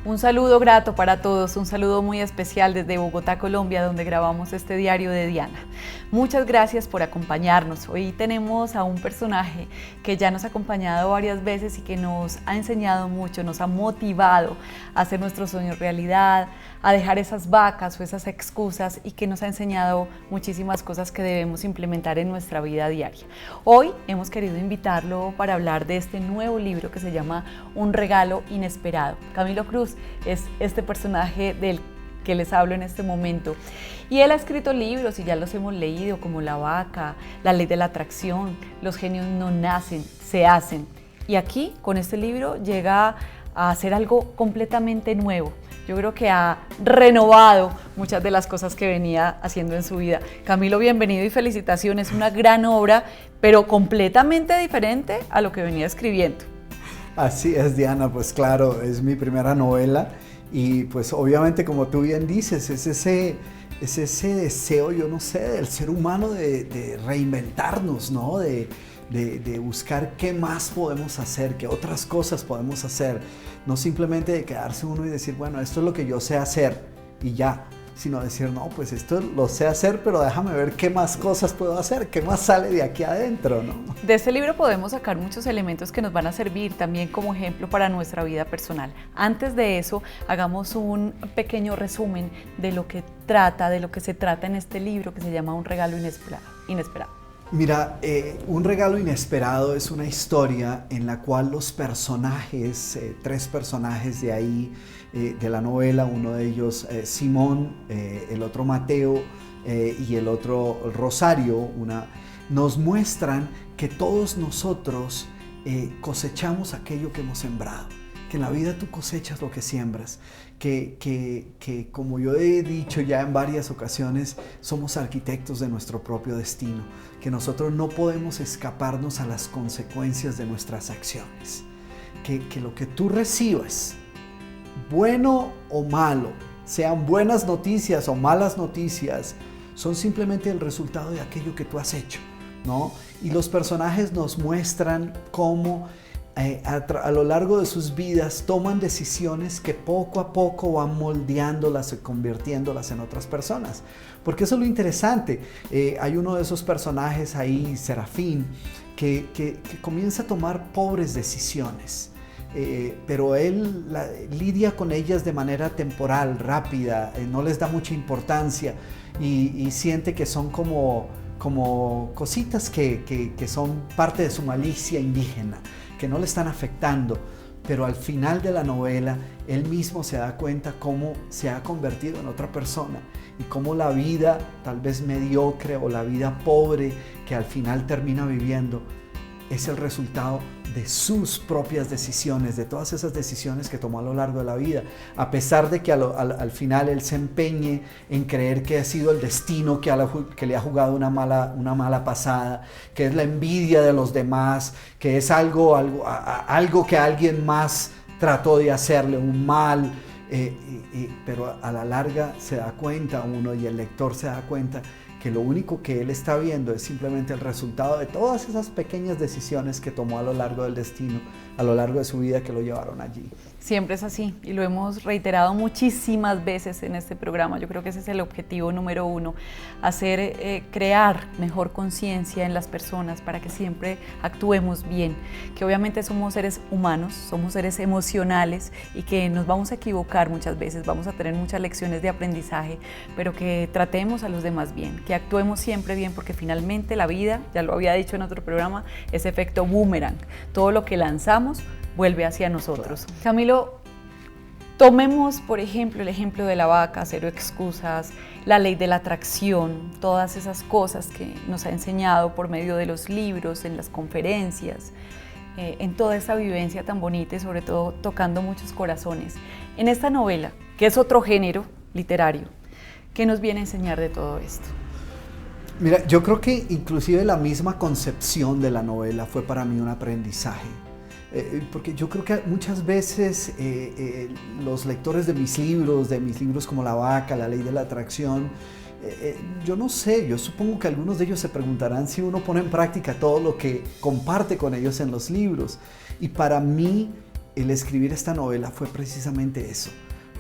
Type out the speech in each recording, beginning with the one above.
Un saludo grato para todos, un saludo muy especial desde Bogotá, Colombia, donde grabamos este diario de Diana. Muchas gracias por acompañarnos. Hoy tenemos a un personaje que ya nos ha acompañado varias veces y que nos ha enseñado mucho, nos ha motivado a hacer nuestros sueños realidad, a dejar esas vacas o esas excusas y que nos ha enseñado muchísimas cosas que debemos implementar en nuestra vida diaria. Hoy hemos querido invitarlo para hablar de este nuevo libro que se llama Un regalo inesperado. Camilo Cruz es este personaje del que les hablo en este momento. Y él ha escrito libros y ya los hemos leído, como La vaca, La ley de la atracción, Los genios no nacen, se hacen. Y aquí, con este libro, llega a hacer algo completamente nuevo. Yo creo que ha renovado muchas de las cosas que venía haciendo en su vida. Camilo, bienvenido y felicitaciones. Una gran obra, pero completamente diferente a lo que venía escribiendo. Así es, Diana, pues claro, es mi primera novela y pues obviamente, como tú bien dices, es ese deseo, yo no sé, del ser humano de reinventarnos, ¿no? De buscar qué más podemos hacer, qué otras cosas podemos hacer, no simplemente de quedarse uno y decir, bueno, esto es lo que yo sé hacer y ya, sino decir, no, pues esto lo sé hacer, pero déjame ver qué más cosas puedo hacer, qué más sale de aquí adentro, ¿no? De este libro podemos sacar muchos elementos que nos van a servir también como ejemplo para nuestra vida personal. Antes de eso, hagamos un pequeño resumen de lo que se trata en este libro que se llama Un regalo inesperado. Mira, Un regalo inesperado es una historia en la cual los personajes, tres personajes de ahí, de la novela, uno de ellos Simón, el otro Mateo y el otro Rosario, nos muestran que todos nosotros cosechamos aquello que hemos sembrado, que en la vida tú cosechas lo que siembras, que como yo he dicho ya en varias ocasiones, somos arquitectos de nuestro propio destino, que nosotros no podemos escaparnos a las consecuencias de nuestras acciones, que lo que tú recibas, bueno o malo, sean buenas noticias o malas noticias, son simplemente el resultado de aquello que tú has hecho, ¿no? Y los personajes nos muestran cómo a lo largo de sus vidas toman decisiones que poco a poco van moldeándolas y convirtiéndolas en otras personas. Porque eso es lo interesante. Hay uno de esos personajes ahí, Serafín, que comienza a tomar pobres decisiones. Pero él lidia con ellas de manera temporal, rápida, no les da mucha importancia y siente que son como cositas que son parte de su malicia indígena, que no le están afectando, pero al final de la novela él mismo se da cuenta cómo se ha convertido en otra persona y cómo la vida tal vez mediocre o la vida pobre que al final termina viviendo es el resultado de sus propias decisiones, de todas esas decisiones que tomó a lo largo de la vida, a pesar de que al final él se empeñe en creer que ha sido el destino que le ha jugado una mala pasada, que es la envidia de los demás, que es algo que alguien más trató de hacerle un mal, pero a la larga se da cuenta uno y el lector se da cuenta que lo único que él está viendo es simplemente el resultado de todas esas pequeñas decisiones que tomó a lo largo del destino, a lo largo de su vida, que lo llevaron allí. Siempre es así y lo hemos reiterado muchísimas veces en este programa. Yo creo que ese es el objetivo número uno, crear mejor conciencia en las personas para que siempre actuemos bien, que obviamente somos seres humanos, somos seres emocionales y que nos vamos a equivocar muchas veces, vamos a tener muchas lecciones de aprendizaje, pero que tratemos a los demás bien, que actuemos siempre bien, porque finalmente la vida, ya lo había dicho en otro programa, es efecto boomerang. Todo lo que lanzamos vuelve hacia nosotros. Claro. Camilo, tomemos por ejemplo el ejemplo de la vaca, cero excusas, la ley de la atracción, todas esas cosas que nos ha enseñado por medio de los libros, en las conferencias, en toda esa vivencia tan bonita y sobre todo tocando muchos corazones. En esta novela, que es otro género literario, ¿qué nos viene a enseñar de todo esto? Mira, yo creo que inclusive la misma concepción de la novela fue para mí un aprendizaje. Porque yo creo que muchas veces los lectores de mis libros como La vaca, La ley de la atracción, yo no sé, yo supongo que algunos de ellos se preguntarán si uno pone en práctica todo lo que comparte con ellos en los libros. Y para mí el escribir esta novela fue precisamente eso.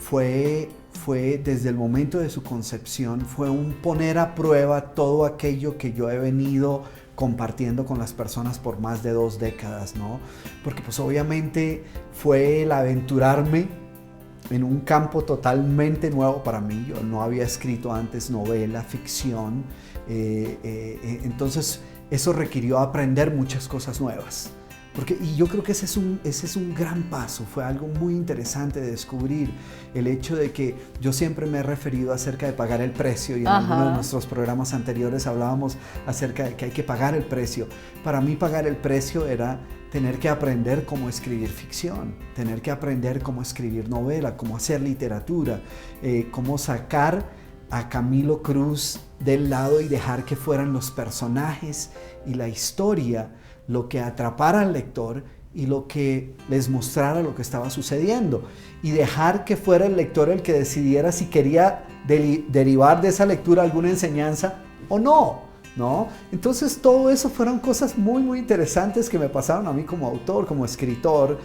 Fue desde el momento de su concepción, fue un poner a prueba todo aquello que yo he venido compartiendo con las personas por más de 2 décadas, ¿no? Porque pues obviamente fue el aventurarme en un campo totalmente nuevo para mí. Yo no había escrito antes novela, ficción, entonces eso requirió aprender muchas cosas nuevas. Y yo creo que ese es un gran paso, fue algo muy interesante de descubrir, el hecho de que yo siempre me he referido acerca de pagar el precio, y en algunos de nuestros programas anteriores hablábamos acerca de que hay que pagar el precio. Para mí pagar el precio era tener que aprender cómo escribir ficción, tener que aprender cómo escribir novela, cómo hacer literatura, cómo sacar a Camilo Cruz del lado y dejar que fueran los personajes y la historia lo que atrapara al lector y lo que les mostrara lo que estaba sucediendo, y dejar que fuera el lector el que decidiera si quería derivar de esa lectura alguna enseñanza o no, ¿no? Entonces todo eso fueron cosas muy muy interesantes que me pasaron a mí como autor, como escritor,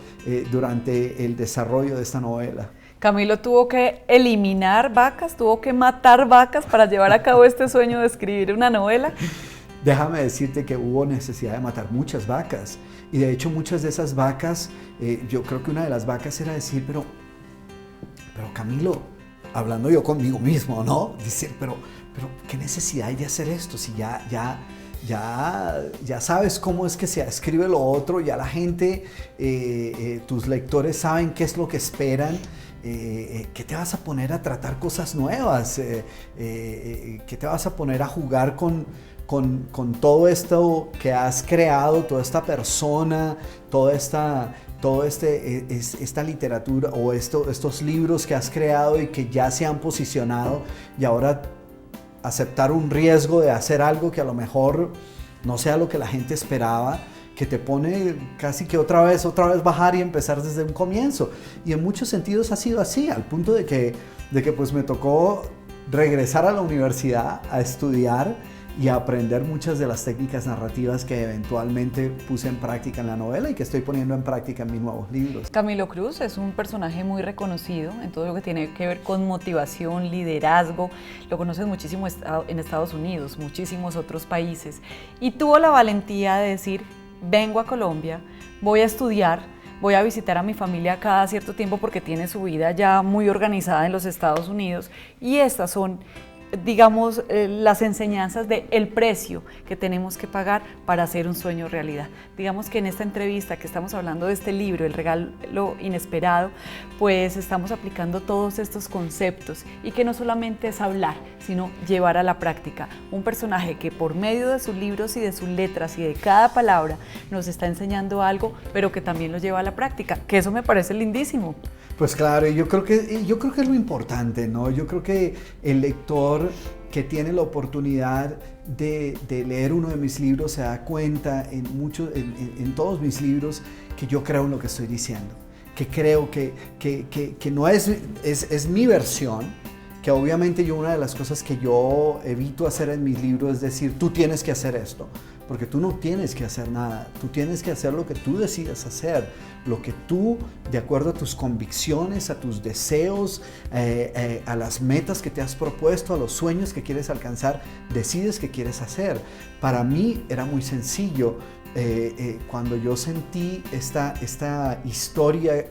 durante el desarrollo de esta novela. Camilo tuvo que eliminar vacas, tuvo que matar vacas para llevar a cabo este sueño de escribir una novela. Déjame decirte que hubo necesidad de matar muchas vacas, y de hecho muchas de esas vacas, yo creo que una de las vacas era decir, pero Camilo, hablando yo conmigo mismo, ¿no? Decir, pero ¿qué necesidad hay de hacer esto? Si ya sabes cómo es que se escribe lo otro, ya la gente, tus lectores saben qué es lo que esperan. ¿Qué te vas a poner a tratar cosas nuevas? ¿Qué te vas a poner a jugar con todo esto que has creado, toda esta persona, esta literatura o estos libros que has creado y que ya se han posicionado, y ahora aceptar un riesgo de hacer algo que a lo mejor no sea lo que la gente esperaba, que te pone casi que otra vez bajar y empezar desde un comienzo? Y en muchos sentidos ha sido así, al punto de que pues me tocó regresar a la universidad a estudiar y a aprender muchas de las técnicas narrativas que eventualmente puse en práctica en la novela y que estoy poniendo en práctica en mis nuevos libros. Camilo Cruz es un personaje muy reconocido en todo lo que tiene que ver con motivación, liderazgo. Lo conoces muchísimo en Estados Unidos, muchísimos otros países, y tuvo la valentía de decir: vengo a Colombia, voy a estudiar, voy a visitar a mi familia cada cierto tiempo porque tiene su vida ya muy organizada en los Estados Unidos, y estas son, digamos, las enseñanzas del precio que tenemos que pagar para hacer un sueño realidad. Digamos que en esta entrevista que estamos hablando de este libro, El regalo inesperado, pues estamos aplicando todos estos conceptos, y que no solamente es hablar, sino llevar a la práctica. Un personaje que por medio de sus libros y de sus letras y de cada palabra nos está enseñando algo, pero que también lo lleva a la práctica, que eso me parece lindísimo. Pues claro, yo creo que es lo importante, ¿no? Yo creo que el lector que tiene la oportunidad de leer uno de mis libros se da cuenta en todos mis libros que yo creo en lo que estoy diciendo, que creo que no es mi versión, que obviamente una de las cosas que yo evito hacer en mis libros es decir, tú tienes que hacer esto, porque tú no tienes que hacer nada, tú tienes que hacer lo que tú decidas hacer, lo que tú, de acuerdo a tus convicciones, a tus deseos, a las metas que te has propuesto, a los sueños que quieres alcanzar, decides que quieres hacer. Para mí era muy sencillo, cuando yo sentí esta historia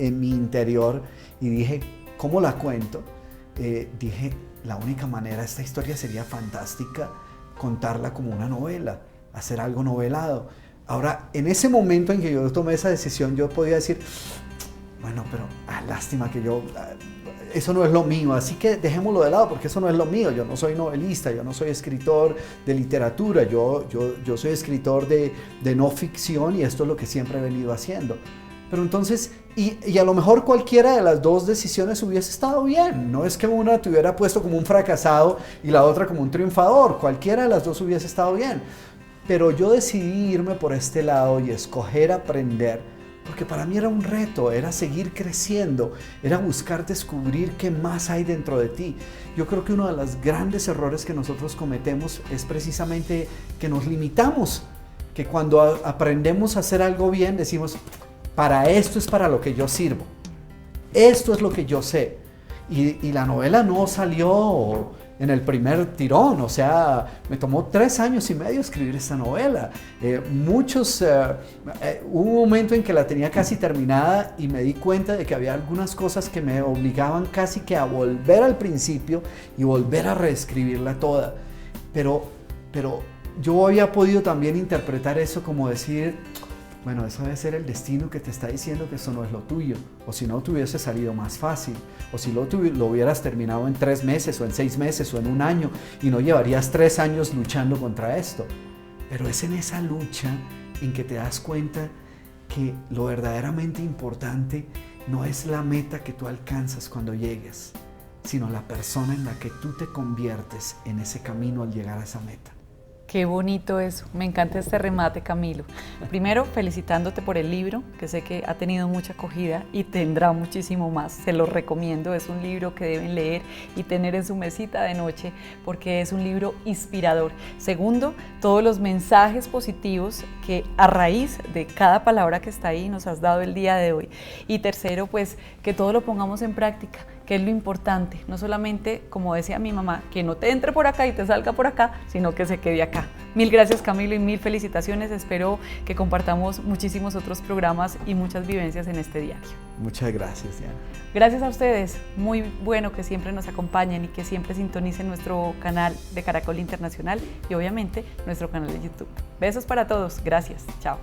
en mi interior y dije, ¿cómo la cuento? Dije, la única manera, esta historia sería fantástica, contarla como una novela, hacer algo novelado. Ahora, en ese momento en que yo tomé esa decisión, yo podía decir, bueno, pero lástima que eso no es lo mío, así que dejémoslo de lado porque eso no es lo mío. Yo no soy novelista, yo no soy escritor de literatura, yo soy escritor de no ficción, y esto es lo que siempre he venido haciendo. Pero entonces, y a lo mejor cualquiera de las dos decisiones hubiese estado bien. No es que una te hubiera puesto como un fracasado y la otra como un triunfador. Cualquiera de las dos hubiese estado bien. Pero yo decidí irme por este lado y escoger aprender, porque para mí era un reto, era seguir creciendo, era buscar descubrir qué más hay dentro de ti. Yo creo que uno de los grandes errores que nosotros cometemos es precisamente que nos limitamos, que cuando aprendemos a hacer algo bien decimos, para esto es para lo que yo sirvo, esto es lo que yo sé. Y la novela no salió en el primer tirón, o sea, me tomó 3 años y medio escribir esta novela. Hubo un momento en que la tenía casi terminada y me di cuenta de que había algunas cosas que me obligaban casi que a volver al principio y volver a reescribirla toda. Pero yo había podido también interpretar eso como decir, bueno, eso debe ser el destino que te está diciendo que eso no es lo tuyo, o si no te hubiese salido más fácil, o si lo hubieras terminado en 3 meses o en 6 meses o en 1 año y no llevarías 3 años luchando contra esto. Pero es en esa lucha en que te das cuenta que lo verdaderamente importante no es la meta que tú alcanzas cuando llegues, sino la persona en la que tú te conviertes en ese camino al llegar a esa meta. Qué bonito eso, me encanta este remate, Camilo. Primero, felicitándote por el libro, que sé que ha tenido mucha acogida y tendrá muchísimo más. Se lo recomiendo, es un libro que deben leer y tener en su mesita de noche porque es un libro inspirador. Segundo, todos los mensajes positivos que a raíz de cada palabra que está ahí nos has dado el día de hoy. Y tercero, pues que todo lo pongamos en práctica, que es lo importante, no solamente, como decía mi mamá, que no te entre por acá y te salga por acá, sino que se quede acá. Mil gracias, Camilo, y mil felicitaciones. Espero que compartamos muchísimos otros programas y muchas vivencias en este diario. Muchas gracias, Diana. Gracias a ustedes. Muy bueno que siempre nos acompañen y que siempre sintonicen nuestro canal de Caracol Internacional y obviamente nuestro canal de YouTube. Besos para todos. Gracias. Chao.